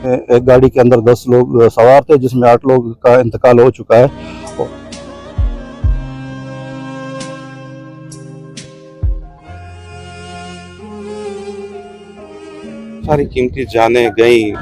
एक गाड़ी के अंदर 10 लोग सवार थे, जिसमें 8 लोग का इंतकाल हो चुका है। सारी कीमती जानें गई।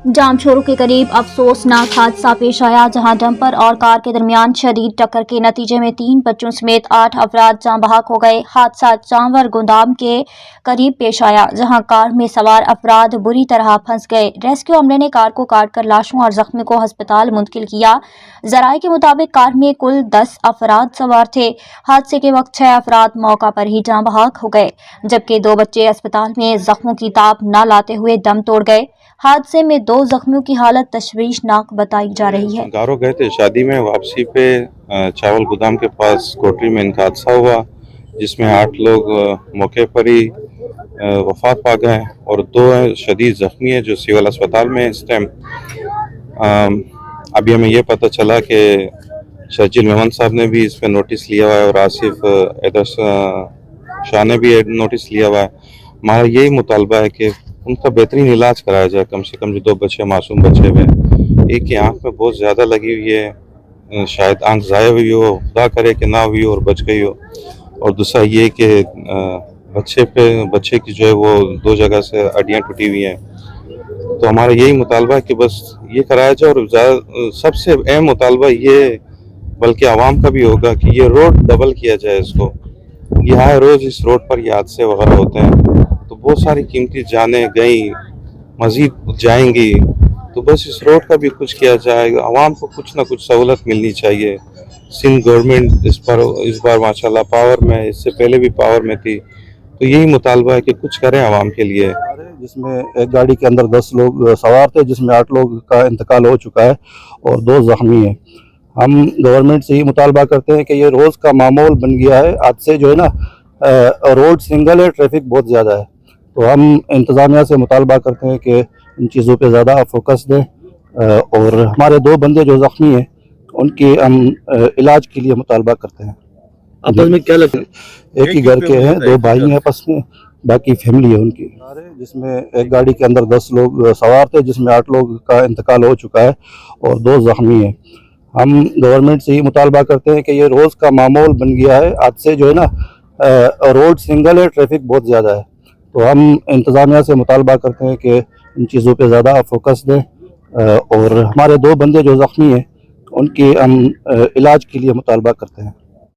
जामशोरों के करीब अफसोसनाक हादसा पेश आया, जहां डंपर और कार के दरमियान शदीद टक्कर के नतीजे में 3 बच्चों समेत 8 अफराद जाँ बहक हो गए। हादसा चांवर गोदाम के करीब पेश आया, जहां कार में सवार अफराद बुरी तरह फंस गए। रेस्क्यू अमले ने कार को काटकर लाशों और जख्मी को अस्पताल मुंतकिल किया। जराये के मुताबिक कार में कुल 10 अफराद सवार थे। हादसे के वक्त 6 अफराद मौका पर ही जाँ बहक हो गए, जबकि 2 बच्चे अस्पताल में जख्मों की ताब न लाते हुए दम तोड़ गए। हादसे में 2 जख्मियों की हालत तशवीशनाक बताई जा रही है। गारो गए थे शादी में, वापसी पे चावल गोदाम के पास कोटरी में इनका हादसा हुआ, जिसमें 8 लोग मौके पर ही वफात पा गए और 2 शदीद जख्मी हैं जो सिविल अस्पताल में इस टाइम। अभी हमें ये पता चला कि शर्जिल मेमन साहब ने भी इस पर नोटिस लिया हुआ है और आसिफ हैदर शाह ने भी नोटिस लिया हुआ है। हमारा यही मुतालबा है कि उनका बेहतरीन इलाज कराया जाए। कम से कम जो 2 बच्चे मासूम बच्चे हुए, एक की आंख में बहुत ज़्यादा लगी हुई है, शायद आंख ज़ाया हुई हो, खुदा करे कि ना हुई हो और बच गई हो, और दूसरा ये कि बच्चे की जो है वो 2 जगह से हड्डियाँ टूटी हुई हैं। तो हमारा यही मुतालबा है कि बस ये कराया जाए। और सबसे अहम मुतालबा ये, बल्कि आवाम का भी होगा, कि ये रोड डबल किया जाए इसको। यहाँ रोज़ इस रोड पर ये हादसे वगैरह होते हैं, तो बहुत सारी कीमती जानें गई, मज़ीद जाएंगी। तो बस इस रोड का भी कुछ किया जाए। आवाम को कुछ ना कुछ सहूलत मिलनी चाहिए। सिंध गवर्नमेंट इस बार माशाल्लाह पावर में, इससे पहले भी पावर में थी। तो यही मुतालबा है कि कुछ करें आवाम के लिए। जिसमें एक गाड़ी के अंदर 10 लोग सवार थे, जिसमें 8 लोग का इंतकाल हो चुका है और 2 जख्मी हैं। हम गवर्नमेंट से ही मुतालबा करते हैं कि ये रोज़ का मामूल बन गया है। आज से जो है ना, रोड सिंगल है, ट्रैफिक बहुत ज़्यादा है। तो हम इंतज़ामिया से मुतालबा करते हैं कि इन चीज़ों पे ज़्यादा फोकस दें, और हमारे 2 बंदे जो ज़ख्मी हैं उनके हम इलाज के लिए मुतालबा करते हैं। आपस में क्या लगता है? एक ही घर के हैं, 2 भाई हैं आपस में, बाकी फैमिली है उनकी। जिसमें एक गाड़ी के अंदर 10 लोग सवार थे, जिसमें 8 लोग का इंतकाल हो चुका है और 2 जख्मी हैं। हम गवर्नमेंट से ही मुतालबा करते हैं कि ये रोज़ का मामूल बन गया है। आज से जो है ना, रोड सिंगल है, ट्रैफिक बहुत ज़्यादा है। तो हम इंतज़ामिया से मुतालबा करते हैं कि इन चीज़ों पे ज़्यादा फोकस दें, और हमारे 2 बंदे जो ज़ख्मी हैं उनके हम इलाज के लिए मुतालबा करते हैं।